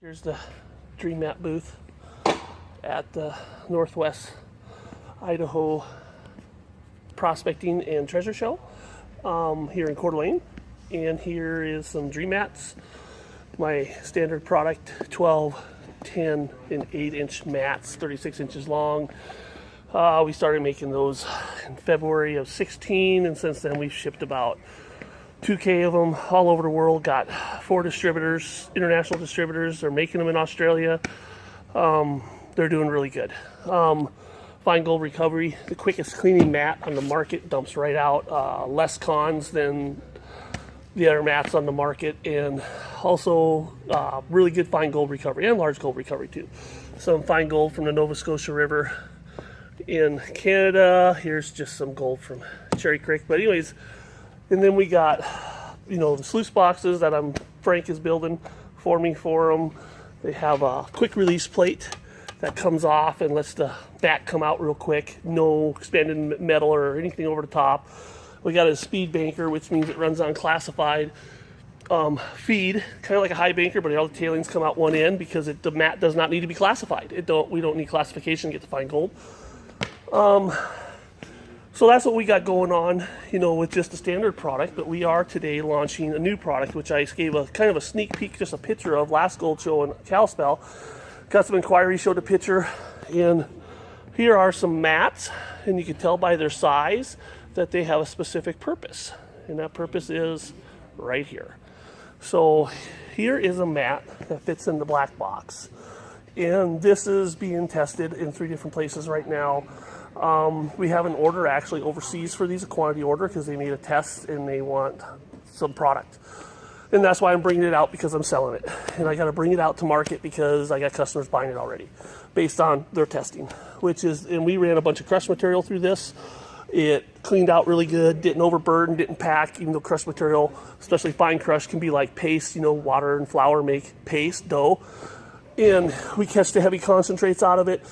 Here's the Dream Mat booth at the Northwest Idaho Prospecting and Treasure Show here in Coeur d'Alene. And here is some Dream Mats, my standard product, 12, 10, and 8-inch mats, 36 inches long. We started making those in February of 16, and since then we've shipped about 2K of them all over the world. Got 4 distributors, international distributors. They're making them in Australia. They're doing really good. Fine gold recovery, the quickest cleaning mat on the market, dumps right out. Less cons than the other mats on the market, and also really good fine gold recovery and large gold recovery too. Some fine gold from the Nova Scotia River in Canada. Here's just some gold from Cherry Creek. But anyways, and then we got, the sluice boxes that Frank is building for me for them. They have a quick release plate that comes off and lets the mat come out real quick. No expanded metal or anything over the top. We got a speed banker, which means it runs on classified feed, kind of like a high banker, but all the tailings come out one end because the mat does not need to be classified. We don't need classification to get the fine gold. So that's what we got going on, with just the standard product. But we are today launching a new product, which I gave a kind of a sneak peek, just a picture of last Gold Show in Kalispell. Got some inquiries, showed a picture, and here are some mats, and you can tell by their size that they have a specific purpose, and that purpose is right here. So here is a mat that fits in the black box, and this is being tested in 3 different places right now. We have an order actually overseas for these, a quantity order, because they made a test and they want some product. And that's why I'm bringing it out, because I'm selling it. And I got to bring it out to market because I got customers buying it already based on their testing, and we ran a bunch of crush material through this. It cleaned out really good, didn't overburden, didn't pack, even though crush material, especially fine crush, can be like paste, water and flour make paste, dough. And we catch the heavy concentrates out of it.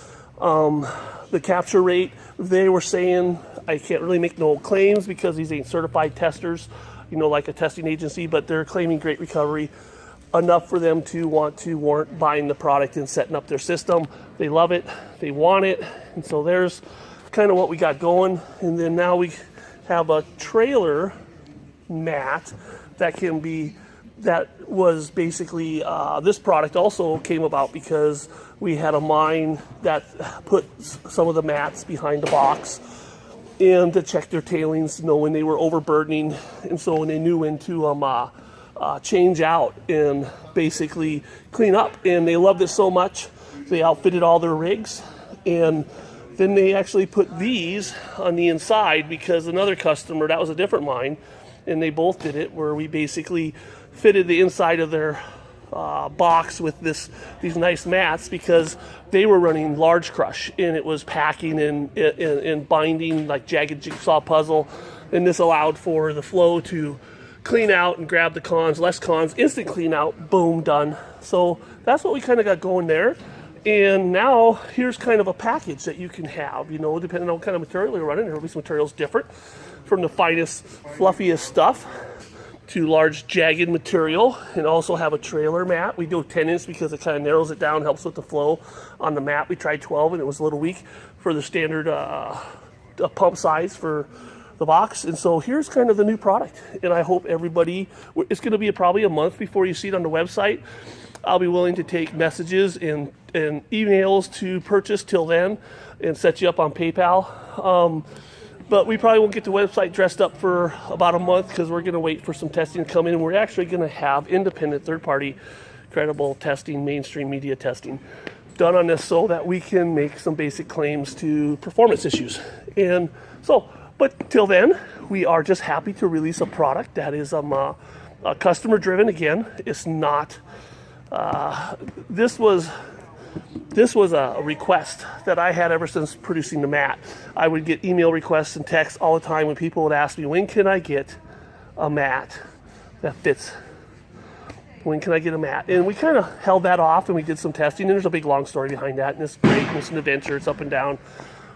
The capture rate, they were saying, I can't really make no claims because these ain't certified testers, like a testing agency, but they're claiming great recovery, enough for them to warrant buying the product and setting up their system. They love it, they want it, and so there's kind of what we got going. And then now we have a trailer mat that was basically, this product also came about because we had a mine that put some of the mats behind the box and to check their tailings, when they were overburdening, and so when they knew when to change out and basically clean up. And they loved it so much, they outfitted all their rigs, and then they actually put these on the inside because another customer, that was a different mine, and they both did it, where we basically fitted the inside of their box with these nice mats because they were running large crush and it was packing and binding like jagged jigsaw puzzle, and this allowed for the flow to clean out and grab the cons, less cons, instant clean out, boom, done. So that's what we kind of got going there. And now here's kind of a package that you can have, depending on what kind of material you're running. There'll be some materials different, from the finest, fluffiest stuff to large jagged material, and also have a trailer mat. We do 10 inch because it kind of narrows it down, helps with the flow on the mat. We tried 12 and it was a little weak for the standard pump size for the box. And so here's kind of the new product, and I hope everybody, it's going to be probably a month before you see it on the website. I'll be willing to take messages and emails to purchase till then and set you up on PayPal. But we probably won't get the website dressed up for about a month because we're going to wait for some testing to come in. And we're actually going to have independent, third-party, credible testing, mainstream media testing done on this so that we can make some basic claims to performance issues. And so, but till then, we are just happy to release a product that is customer-driven. Again, it's not, this was a request that I had ever since producing the mat. I would get email requests and texts all the time when people would ask me, when can I get a mat that fits? When can I get a mat? And we kind of held that off and we did some testing, and there's a big long story behind that, and it's great, and it's an adventure, it's up and down.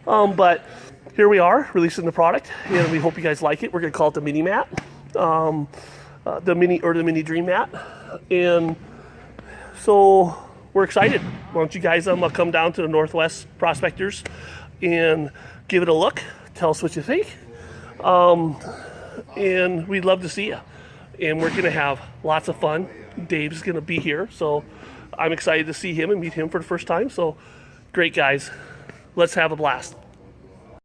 But here we are releasing the product, and we hope you guys like it. We're going to call it the mini mat, the mini Dream Mat. And So we're excited. Why don't you guys come down to the Northwest Prospectors and give it a look. Tell us what you think. And we'd love to see you. And we're going to have lots of fun. Dave's going to be here, so I'm excited to see him and meet him for the first time. So great, guys. Let's have a blast.